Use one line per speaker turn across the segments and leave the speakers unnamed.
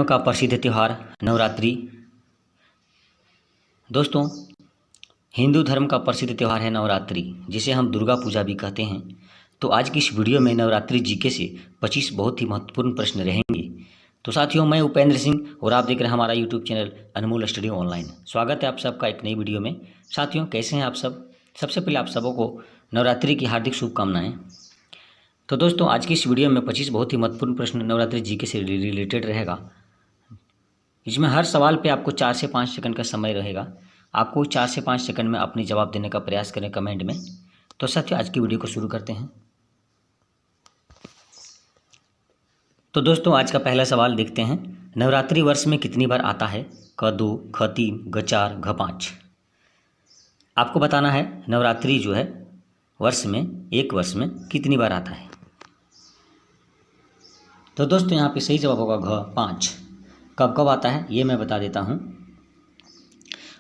का प्रसिद्ध त्यौहार नवरात्रि। दोस्तों, हिंदू धर्म का प्रसिद्ध त्यौहार है नवरात्रि, जिसे हम दुर्गा पूजा भी कहते हैं। तो आज की इस वीडियो में नवरात्रि जीके से 25 बहुत ही महत्वपूर्ण प्रश्न रहेंगे। तो साथियों, मैं उपेंद्र सिंह और आप देख रहे हैं हमारा यूट्यूब चैनल अनमोल स्टडी ऑनलाइन। स्वागत है आप सबका एक नई वीडियो में। साथियों, कैसे हैं आप सब? सबसे पहले आप सबों को नवरात्रि की हार्दिक शुभकामनाएं। तो दोस्तों, आज की इस वीडियो में 25 बहुत ही महत्वपूर्ण प्रश्न नवरात्रि जीके से रिलेटेड रहेगा। इसमें हर सवाल पे आपको 4 से 5 सेकंड का समय रहेगा। आपको 4 से 5 सेकंड में अपनी जवाब देने का प्रयास करें कमेंट में। तो साथियों, आज की वीडियो को शुरू करते हैं। तो दोस्तों, आज का पहला सवाल देखते हैं। नवरात्रि वर्ष में कितनी बार आता है? क 2, ख 3, ग 4, घ 5। आपको बताना है नवरात्रि जो है वर्ष में, एक वर्ष में कितनी बार आता है। तो दोस्तों, यहाँ पे सही जवाब होगा घ 5। कब कब आता है ये मैं बता देता हूँ।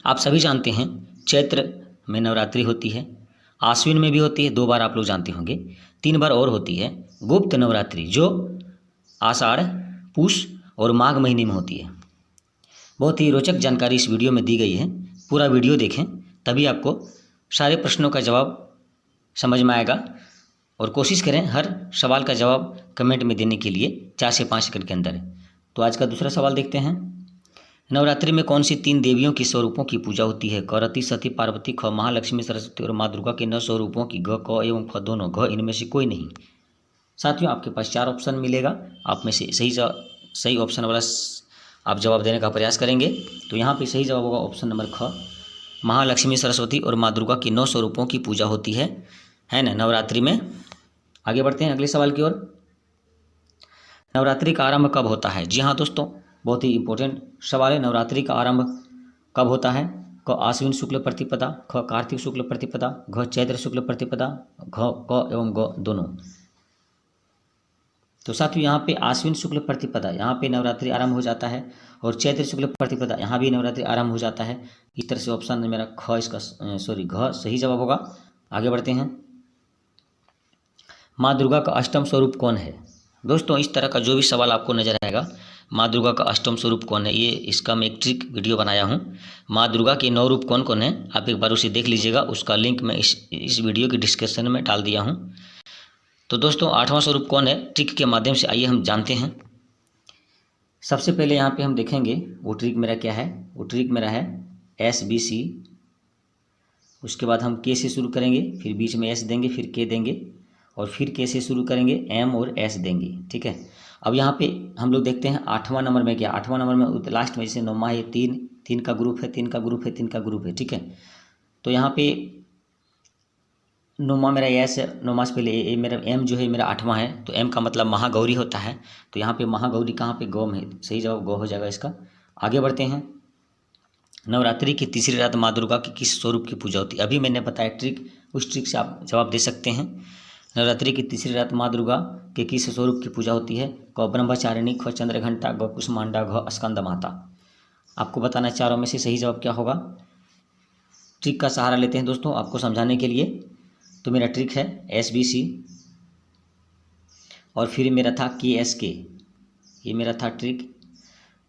आप सभी जानते हैं चैत्र में नवरात्रि होती है, आश्विन में भी होती है, 2 बार आप लोग जानते होंगे, 3 बार और होती है गुप्त नवरात्रि, जो आषाढ़, पूष और माघ महीने में होती है। बहुत ही रोचक जानकारी इस वीडियो में दी गई है। पूरा वीडियो देखें, तभी आपको सारे प्रश्नों का जवाब समझ में आएगा। और कोशिश करें हर सवाल का जवाब कमेंट में देने के लिए 4 से 5 सेकंड के अंदर। तो आज का दूसरा सवाल देखते हैं। नवरात्रि में कौन सी 3 देवियों की स्वरूपों की पूजा होती है? क रति, सती, पार्वती, ख महालक्ष्मी, सरस्वती और माँ दुर्गा के 9 स्वरूपों की, ग, क एवं फ दोनों। घ इनमें से कोई नहीं। साथियों, आपके पास 4 ऑप्शन मिलेगा। आप में से सही ऑप्शन वाला आप जवाब देने का प्रयास करेंगे। तो यहाँ पे सही जवाब होगा ऑप्शन नंबर ख, महालक्ष्मी, सरस्वती और माँ दुर्गा की 9 स्वरूपों की पूजा होती है ना नवरात्रि में। आगे बढ़ते हैं अगले सवाल की ओर। नवरात्रि का आरंभ कब होता है? जी हाँ दोस्तों, बहुत ही इंपॉर्टेंट सवाल है। नवरात्रि का आरंभ कब होता है? क आश्विन शुक्ल प्रतिपदा, ख कार्तिक शुक्ल प्रतिपदा, घ चैत्र शुक्ल प्रतिपदा, घ क एवं ग दोनों। तो साथियों, यहाँ पे आश्विन शुक्ल प्रतिपदा, यहाँ पे नवरात्रि आरंभ हो जाता है, और चैत्र शुक्ल प्रतिपदा, यहाँ भी नवरात्रि आरंभ हो जाता है। इस तरह से ऑप्शन मेरा ख घ सही जवाब होगा। आगे बढ़ते हैं। माँ दुर्गा का अष्टम स्वरूप कौन है? दोस्तों, इस तरह का जो भी सवाल आपको नजर आएगा, माँ दुर्गा का अष्टम स्वरूप कौन है, ये इसका मैं एक ट्रिक वीडियो बनाया हूँ। माँ दुर्गा के 9 रूप कौन कौन है, आप एक बार उसे देख लीजिएगा। उसका लिंक मैं इस वीडियो की डिस्क्रिप्शन में डाल दिया हूँ। तो दोस्तों, 8वां स्वरूप कौन है? ट्रिक के माध्यम से आइए हम जानते हैं। सबसे पहले यहाँ पे हम देखेंगे वो ट्रिक मेरा क्या है। वो ट्रिक मेरा है SBC। उसके बाद हम K से शुरू करेंगे, फिर बीच में S देंगे, फिर K देंगे, और फिर K से शुरू करेंगे, M और S देंगे। ठीक है। अब यहाँ पे हम लोग देखते हैं 8वां नंबर में क्या। 8वां नंबर में लास्ट में जैसे 9वां है, 3 का ग्रुप है, 3 का ग्रुप है, 3 का ग्रुप है। ठीक है। तो यहाँ पे 9वां मेरा S है। 9वां से पहले मेरा M जो है मेरा 8वां है, तो M का मतलब महागौरी होता है। तो यहाँ पे महागौरी कहाँ पे? गौ में। सही जवाब गौ हो जाएगा इसका। आगे बढ़ते हैं। नवरात्रि की तीसरी रात माँ दुर्गा की किस स्वरूप की पूजा होती है? अभी मैंने बताया ट्रिक, उस ट्रिक से आप जवाब दे सकते हैं। नवरात्रि की तीसरी रात माँ दुर्गा के किस स्वरूप की पूजा होती है? क ब्रह्मचारिणी, ख चंद्रघंटा, ग कुष्मांडा, घ स्कंद माता। आपको बताना है चारों में से सही जवाब क्या होगा। ट्रिक का सहारा लेते हैं दोस्तों आपको समझाने के लिए। तो मेरा ट्रिक है SBC, और फिर मेरा था KSK, ये मेरा था ट्रिक।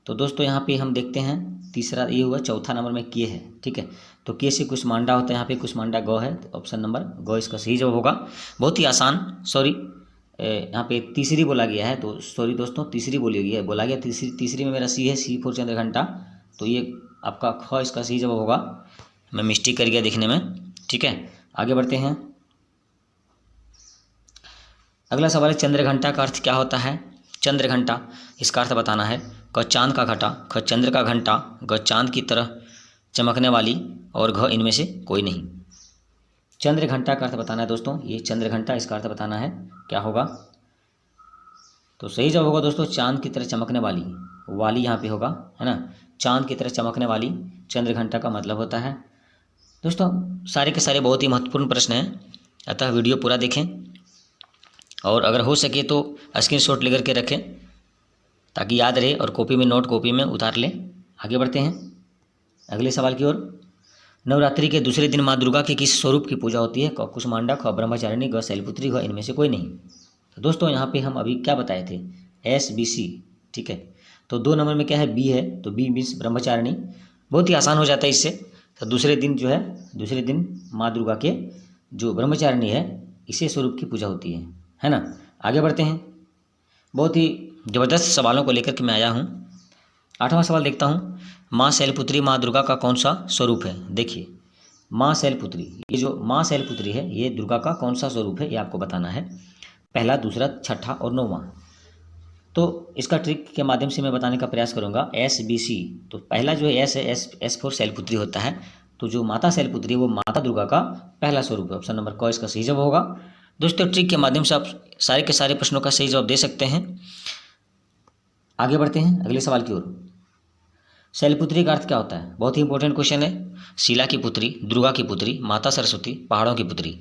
तो दोस्तों, यहाँ पे हम देखते हैं तीसरा ये हुआ, चौथा नंबर में K है। ठीक है। तो K से कुष्मांडा होता है, यहाँ पे कुष्मांडा गौ है, तो ऑप्शन नंबर गौ इसका सही जवाब होगा। बहुत ही आसान। सॉरी, यहाँ पे तीसरी बोला गया है, तो सॉरी दोस्तों, तीसरी बोला गया। तीसरी में मेरा C है, C फॉर चंद्रघंटा, तो ये आपका ख इसका सही जवाब होगा। मैं मिस्टेक कर गया देखने में। ठीक है। आगे बढ़ते हैं। अगला सवाल है चंद्रघंटा का अर्थ क्या होता है? चंद्रघंटा, इसका अर्थ बताना है। क चांद का घटा, ख चंद्र का घंटा, ग चांद की तरह चमकने वाली, और घ इनमें से कोई नहीं। चंद्रघंटा का अर्थ बताना है दोस्तों, ये चंद्रघंटा, इसका अर्थ बताना है क्या होगा। तो सही जवाब होगा दोस्तों चांद की तरह चमकने वाली, वाली यहाँ पे होगा, है ना। चांद की तरह चमकने वाली चंद्रघंटा का मतलब होता है। दोस्तों, सारे के सारे बहुत ही महत्वपूर्ण प्रश्न हैं, अतः वीडियो पूरा देखें, और अगर हो सके तो स्क्रीनशॉट लेकर के रखें ताकि याद रहे, और कॉपी में नोट कॉपी में उतार लें। आगे बढ़ते हैं अगले सवाल की ओर। नवरात्रि के दूसरे दिन माँ दुर्गा के किस स्वरूप की पूजा होती है? क कुष्मांडा, ख ब्रह्मचारिणी, ग शैलपुत्री, घ इनमें से कोई नहीं। तो दोस्तों, यहाँ पे हम अभी क्या बताए थे? SBC। ठीक है। तो 2 नंबर में क्या है, बी है, तो बी मीन्स ब्रह्मचारिणी। बहुत ही आसान हो जाता है इससे। तो दूसरे दिन माँ दुर्गा के जो ब्रह्मचारिणी है इसे स्वरूप की पूजा होती है ना। आगे बढ़ते हैं। बहुत ही ज़बरदस्त सवालों को लेकर के मैं आया हूँ। 8वां सवाल देखता हूँ। माँ शैलपुत्री माँ दुर्गा का कौन सा स्वरूप है। देखिए, माँ शैलपुत्री, ये जो माँ शैलपुत्री है ये दुर्गा का कौन सा स्वरूप है, ये आपको बताना है। पहला, दूसरा, छठा और 9वां। तो इसका ट्रिक के माध्यम से मैं बताने का प्रयास करूंगा। SBC, तो पहला जो है एस है, एस फॉर शैलपुत्री होता है। तो जो माता शैलपुत्री वो माता दुर्गा का पहला स्वरूप है। ऑप्शन नंबर क इसका सही जवाब होगा। दोस्तों, ट्रिक के माध्यम से आप सारे के सारे प्रश्नों का सही जवाब दे सकते हैं। आगे बढ़ते हैं अगले सवाल की ओर। शैलपुत्री का अर्थ क्या होता है, बहुत ही इंपॉर्टेंट क्वेश्चन है। शीला की पुत्री, दुर्गा की पुत्री, माता सरस्वती, पहाड़ों की पुत्री।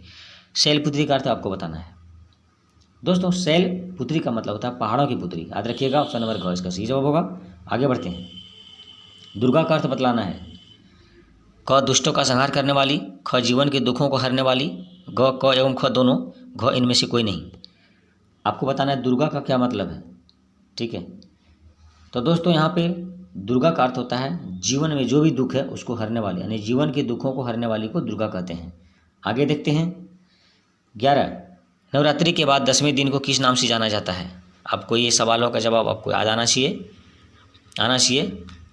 शैलपुत्री का अर्थ आपको बताना है। दोस्तों, शैलपुत्री का मतलब होता है पहाड़ों की पुत्री, याद रखिएगा। ऑप्शन नंबर ग इसका सही जवाब होगा। आगे बढ़ते हैं। दुर्गा का अर्थ बतलाना है। क दुष्टों का संहार करने वाली, ख जीवन के दुखों को हरने वाली, ग क एवं ख दोनों, घ इनमें से कोई नहीं। आपको बताना है दुर्गा का क्या मतलब है, ठीक है। तो दोस्तों, यहाँ पे दुर्गा का अर्थ होता है जीवन में जो भी दुख है उसको हरने वाली, यानी जीवन के दुखों को हरने वाली को दुर्गा कहते हैं। आगे देखते हैं। 11, नवरात्रि के बाद 10वें दिन को किस नाम से जाना जाता है। आपको ये सवालों का जवाब आपको याद आना चाहिए।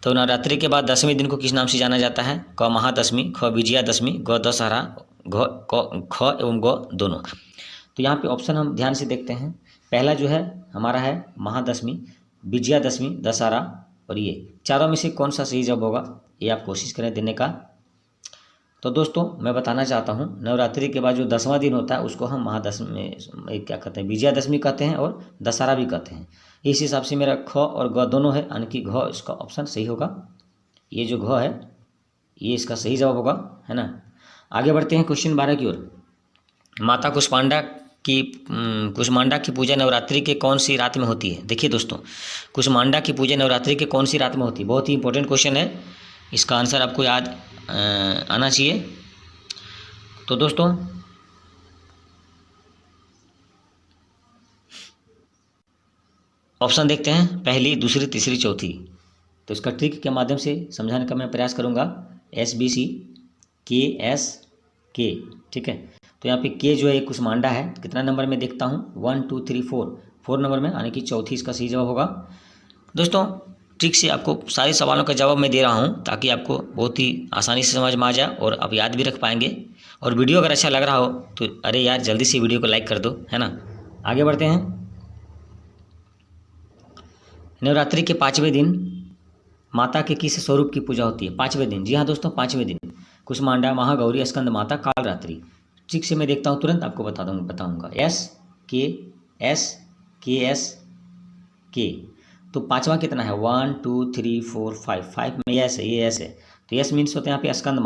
तो नवरात्रि के बाद 10वें दिन को किस नाम से जाना जाता है। क महादशमी, ख विजयादशमी, ग दशहरा, ख एवं ग दोनों। तो यहाँ पे ऑप्शन हम ध्यान से देखते हैं। पहला जो है हमारा है महादशमी, विजयादशमी, दशहरा, और ये चारों में से कौन सा सही जवाब होगा ये आप कोशिश करें देने का। तो दोस्तों, मैं बताना चाहता हूँ नवरात्रि के बाद जो 10वां दिन होता है उसको हम महादशमी क्या कहते हैं, विजयादशमी कहते हैं और दशहरा भी कहते हैं। इस हिसाब से मेरा ख और ग दोनों है, यानी कि घ इसका ऑप्शन सही होगा। ये जो घ है ये इसका सही जवाब होगा, है ना। आगे बढ़ते हैं क्वेश्चन 12 की ओर। माता कुष्मांडा की पूजा नवरात्रि के कौन सी रात में होती है। देखिए दोस्तों, कुष्मांडा की पूजा नवरात्रि के कौन सी रात में होती है, बहुत ही इंपॉर्टेंट क्वेश्चन है। इसका आंसर आपको याद आना चाहिए। तो दोस्तों, ऑप्शन देखते हैं, पहली, दूसरी, तीसरी, चौथी। तो इसका ट्रिक के माध्यम से समझाने का मैं प्रयास करूंगा। SBC, KS, K, ठीक है। तो यहाँ पे K जो है कुष्मांडा है, कितना नंबर में देखता हूँ, 1 2 3 4 नंबर में, यानी कि चौथी इसका सही जवाब होगा। दोस्तों, ट्रिक से आपको सारे सवालों का जवाब मैं दे रहा हूँ ताकि आपको बहुत ही आसानी से समझ में आ जाए और आप याद भी रख पाएंगे। और वीडियो अगर अच्छा लग रहा हो तो अरे यार जल्दी से वीडियो को लाइक कर दो, है ना। आगे बढ़ते हैं। नवरात्रि के 5वें दिन माता के किस स्वरूप की पूजा होती है। 5वें दिन, जी हाँ दोस्तों, 5वें दिन कुष्मांडा, महागौरी, स्कंद माता, कालरात्रि। ट्रिक से मैं देखता हूँ, तुरंत आपको बताऊँगा। SKS तो 5वां कितना है, 1 2 3 4 5 में यस है, ये यस है। तो यस मीन्स होता है यहाँ पे स्कंद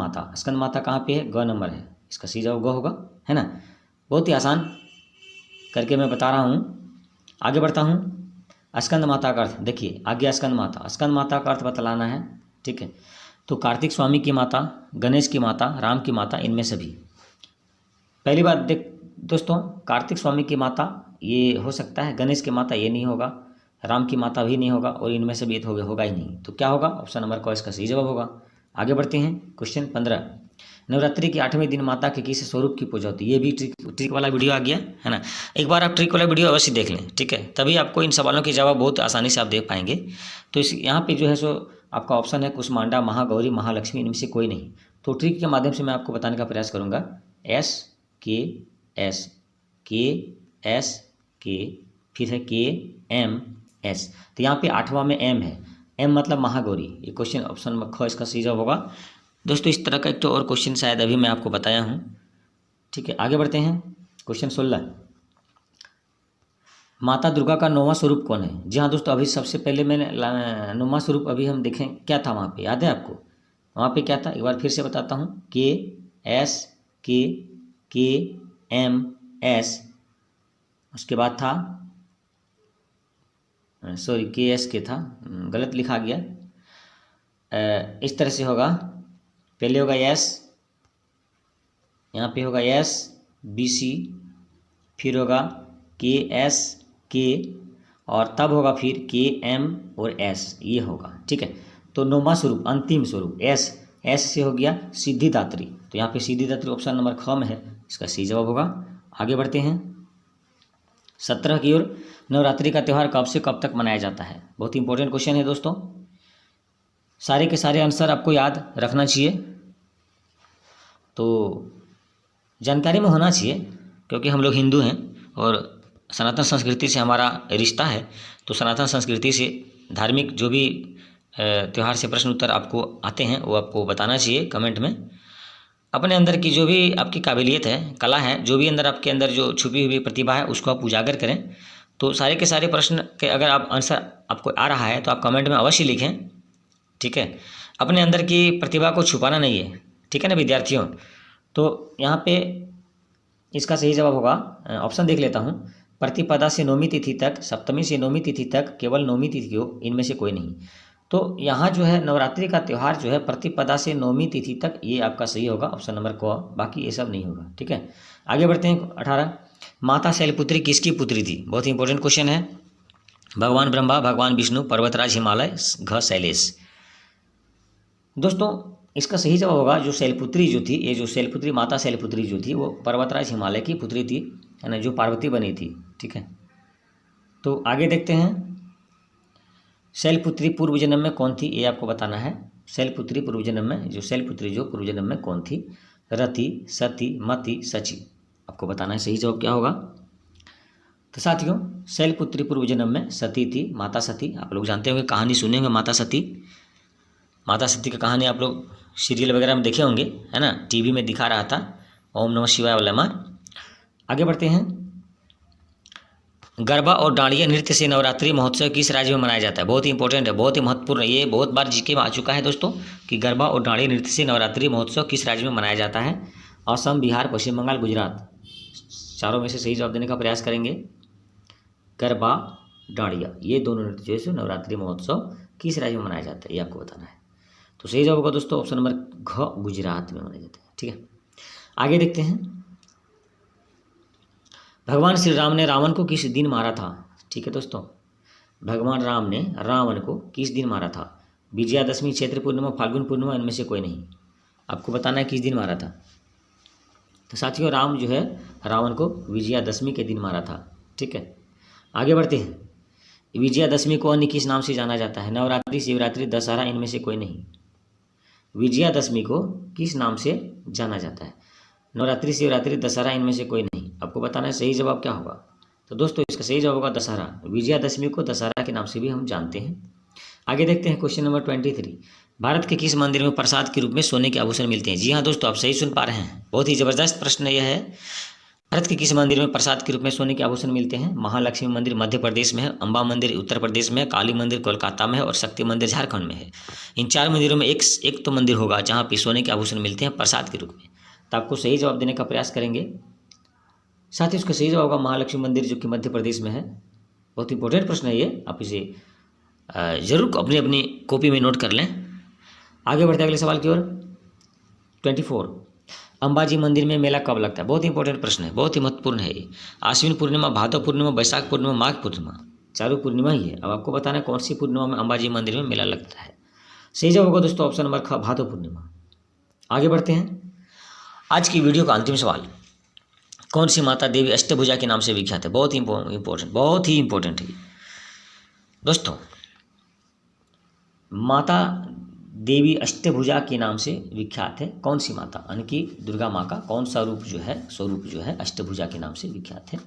माता कहाँ पे है, ग नंबर है, इसका सही जवाब ग होगा, है ना। बहुत ही आसान करके मैं बता रहा हूँ। आगे बढ़ता हूँ। स्कंद माता का अर्थ देखिए, आगे स्कंद माता का अर्थ बतलाना है, ठीक है। तो कार्तिक स्वामी की माता, गणेश की माता, राम की माता, इनमें से भी। पहली बात दोस्तों, कार्तिक स्वामी की माता ये हो सकता है, गणेश की माता ये नहीं होगा, राम की माता भी नहीं होगा, और इनमें से भी होगा ही नहीं। तो क्या होगा, ऑप्शन नंबर क इसका सही जवाब होगा। आगे बढ़ते हैं। क्वेश्चन 15, नवरात्रि के 8वें दिन माता के किस स्वरूप की पूजा होती है। ये भी ट्रिक वाला वीडियो आ गया, है ना। एक बार आप ट्रिक वाला वीडियो अवश्य देख लें, ठीक है, तभी आपको इन सवालों के जवाब बहुत आसानी से आप देख पाएंगे। तो इस यहाँ पे जो है सो आपका ऑप्शन है कुष्मांडा, महागौरी, महालक्ष्मी, इनमें से कोई नहीं। तो ट्रिक के माध्यम से मैं आपको बताने का प्रयास करूँगा। SKS, फिर है KMS। तो यहाँ पे 8वां में M है, M मतलब महागौरी। ये क्वेश्चन ऑप्शन नंबर ख इसका सही जवाब होगा। दोस्तों, इस तरह का एक तो और क्वेश्चन शायद अभी मैं आपको बताया हूँ, ठीक है। आगे बढ़ते हैं। क्वेश्चन 16, माता दुर्गा का 9वां स्वरूप कौन है। जी हाँ दोस्तों, अभी सबसे पहले मैंने 9वां स्वरूप अभी हम देखें क्या था वहाँ पे, याद है आपको, वहाँ पे क्या था, एक बार फिर से बताता हूँ। KS, उसके बाद था सॉरी KS था, गलत लिखा गया। इस तरह से होगा, पहले होगा S, यहाँ पे होगा SBC, फिर होगा KS, और तब होगा फिर KM और S, ये होगा। ठीक है, तो 9वां स्वरूप, अंतिम स्वरूप S से हो गया सिद्धिदात्री, तो यहाँ पे सिद्धिदात्री ऑप्शन नंबर ख में है, इसका सही जवाब होगा। आगे बढ़ते हैं 17 की ओर। नवरात्रि का त्यौहार कब से कब तक मनाया जाता है? बहुत इंपॉर्टेंट क्वेश्चन है दोस्तों, सारे के सारे आंसर आपको याद रखना चाहिए, तो जानकारी में होना चाहिए, क्योंकि हम लोग हिंदू हैं और सनातन संस्कृति से हमारा रिश्ता है। तो सनातन संस्कृति से धार्मिक जो भी त्यौहार से प्रश्न उत्तर आपको आते हैं वो आपको बताना चाहिए कमेंट में। अपने अंदर की जो भी आपकी काबिलियत है, कला है, जो भी अंदर आपके अंदर जो छुपी हुई प्रतिभा है उसको आप उजागर करें। तो सारे के सारे प्रश्न के अगर आप आंसर आपको आ रहा है तो आप कमेंट में अवश्य लिखें। ठीक है, अपने अंदर की प्रतिभा को छुपाना नहीं है, ठीक है ना विद्यार्थियों। तो यहाँ पे इसका सही जवाब होगा, ऑप्शन देख लेता हूँ, प्रतिपदा से 9वीं तिथि तक, सप्तमी से 9वीं तिथि तक, केवल 9वीं तिथि हो, इनमें से कोई नहीं। तो यहाँ जो है नवरात्रि का त्यौहार जो है प्रतिपदा से 9वीं तिथि तक, ये आपका सही होगा ऑप्शन नंबर क, बाकी ये सब नहीं होगा। ठीक है, आगे बढ़ते हैं 18। माता शैलपुत्री किसकी पुत्री थी? बहुत इंपॉर्टेंट क्वेश्चन है। भगवान ब्रह्मा, भगवान विष्णु, पर्वतराज हिमालय, घ शैलेश। दोस्तों इसका सही जवाब होगा जो शैलपुत्री जो थी, ये जो शैलपुत्री, माता शैलपुत्री जो थी वो पर्वतराज हिमालय की पुत्री थी, है ना, जो पार्वती बनी थी। ठीक है, तो आगे देखते हैं। शैलपुत्री पूर्व जन्म में कौन थी, ये आपको बताना है। शैलपुत्री पूर्व जन्म में, जो शैलपुत्री जो पूर्व जन्म में कौन थी? रति, सती, मति, सची, आपको बताना है सही जवाब क्या होगा। तो साथियों शैलपुत्री पूर्व जन्म में सती थी, माता सती। आप लोग जानते होंगे, कहानी सुने होंगे माता सती। माता सती की कहानी आप लोग सीरियल वगैरह में देखे होंगे, है ना, टीवी में दिखा रहा था, ओम नमः शिवाय वाला मार। आगे बढ़ते हैं। गरबा और डांडिया नृत्य से नवरात्रि महोत्सव किस राज्य में मनाया जाता है? बहुत ही इंपॉर्टेंट है, बहुत ही महत्वपूर्ण है, ये बहुत बार जीके में आ चुका है दोस्तों, कि गरबा और डांडिया नृत्य से नवरात्रि महोत्सव किस राज्य में मनाया जाता है? असम, बिहार, पश्चिम बंगाल, गुजरात। चारों में से सही जवाब देने का प्रयास करेंगे। गरबा, डांडिया, ये दोनों नृत्य जो है नवरात्रि महोत्सव किस राज्य में मनाया जाता है, ये आपको बताना है। तो सही जवाब होगा दोस्तों ऑप्शन नंबर घ, गुजरात में मनाया जाता है। ठीक है, आगे देखते हैं। भगवान श्री राम ने रावण को किस दिन मारा था? ठीक है दोस्तों, भगवान राम ने रावण को किस दिन मारा था? विजयादशमी, चैत्र पूर्णिमा, फाल्गुन पूर्णिमा, इनमें से कोई नहीं। आपको बताना है किस दिन मारा था। तो साथियों राम जो है रावण को विजयादशमी के दिन मारा था। ठीक है, आगे बढ़ते हैं। विजयादशमी को अन्य किस नाम से जाना जाता है? नवरात्रि, शिवरात्रि, दशहरा, इनमें से कोई नहीं। विजयादशमी को किस नाम से जाना जाता है? नवरात्रि, शिवरात्रि, दशहरा, इनमें से कोई नहीं। आपको बताना है सही जवाब क्या होगा। तो दोस्तों इसका सही जवाब होगा दशहरा। विजयादशमी को दशहरा के नाम से भी हम जानते हैं। आगे देखते हैं क्वेश्चन नंबर 23। भारत के किस मंदिर में प्रसाद के रूप में सोने के आभूषण मिलते हैं? जी हाँ दोस्तों, आप सही सुन पा रहे हैं, बहुत ही जबरदस्त प्रश्न यह है। भारत के किस मंदिर में प्रसाद के रूप में सोने के आभूषण मिलते हैं? महालक्ष्मी मंदिर मध्य प्रदेश में है, अम्बा मंदिर उत्तर प्रदेश में है, काली मंदिर कोलकाता में है और शक्ति मंदिर झारखंड में है। इन 4 मंदिरों में एक तो मंदिर होगा जहाँ पे सोने के आभूषण मिलते हैं प्रसाद के रूप में। तो आपको सही जवाब देने का प्रयास करेंगे। साथ ही उसका सही जवाब होगा महालक्ष्मी मंदिर जो कि मध्य प्रदेश में है। बहुत इंपॉर्टेंट प्रश्न है ये, आप इसे जरूर अपनी कॉपी में नोट कर लें। आगे बढ़ते हैं अगले सवाल की ओर। 24। अंबाजी मंदिर में मेला कब लगता है? बहुत इंपॉर्टेंट प्रश्न है, बहुत ही महत्वपूर्ण है ये। आश्विन पूर्णिमा, भादव पूर्णिमा, बैसाख पूर्णिमा, माघ पूर्णिमा, चारों पूर्णिमा ही है। अब आपको बताना है कौन सी पूर्णिमा में अंबाजी मंदिर में मेला लगता है। सही जवाब होगा दोस्तों ऑप्शन नंबर ख, भादव पूर्णिमा। आगे बढ़ते हैं। आज की वीडियो का अंतिम सवाल, कौन सी माता देवी अष्टभुजा के नाम से विख्यात है? बहुत ही इंपॉर्टेंट, बहुत ही इंपॉर्टेंट है दोस्तों। माता देवी अष्टभुजा के नाम से विख्यात है कौन सी माता? यानी कि दुर्गा माँ का कौन सा स्वरूप जो है अष्टभुजा के नाम से विख्यात है?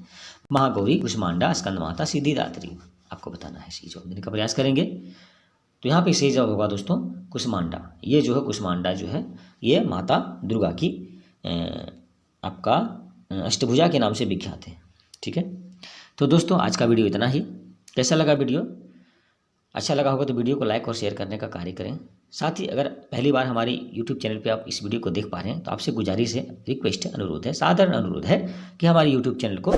महागौरी, कुष्मांडा, स्कंदमाता, सिद्धिदात्री। आपको बताना है, सही जवाब देने का प्रयास करेंगे। तो यहाँ पे सही जवाब होगा दोस्तों कुष्मांडा। ये जो है कुष्मांडा जो है ये माता दुर्गा की आपका अष्टभुजा के नाम से विख्यात है। ठीक है, तो दोस्तों आज का वीडियो इतना ही। कैसा लगा वीडियो? अच्छा लगा होगा तो वीडियो को लाइक और शेयर करने का कार्य करें। साथ ही अगर पहली बार हमारी यूट्यूब चैनल पे आप इस वीडियो को देख पा रहे हैं तो आपसे गुजारिश है, रिक्वेस्ट है, अनुरोध है, साधारण अनुरोध है कि हमारे यूट्यूब चैनल को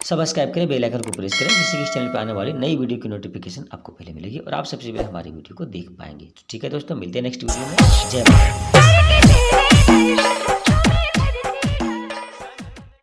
सब्सक्राइब करें, बेल आइकन को प्रेस करें, जिससे कि इस चैनल पर आने वाली नई वीडियो की नोटिफिकेशन आपको पहले मिलेगी और आप सबसे पहले हमारी वीडियो को देख पाएंगे। तो ठीक है दोस्तों, मिलते हैं नेक्स्ट वीडियो में। जय भारत।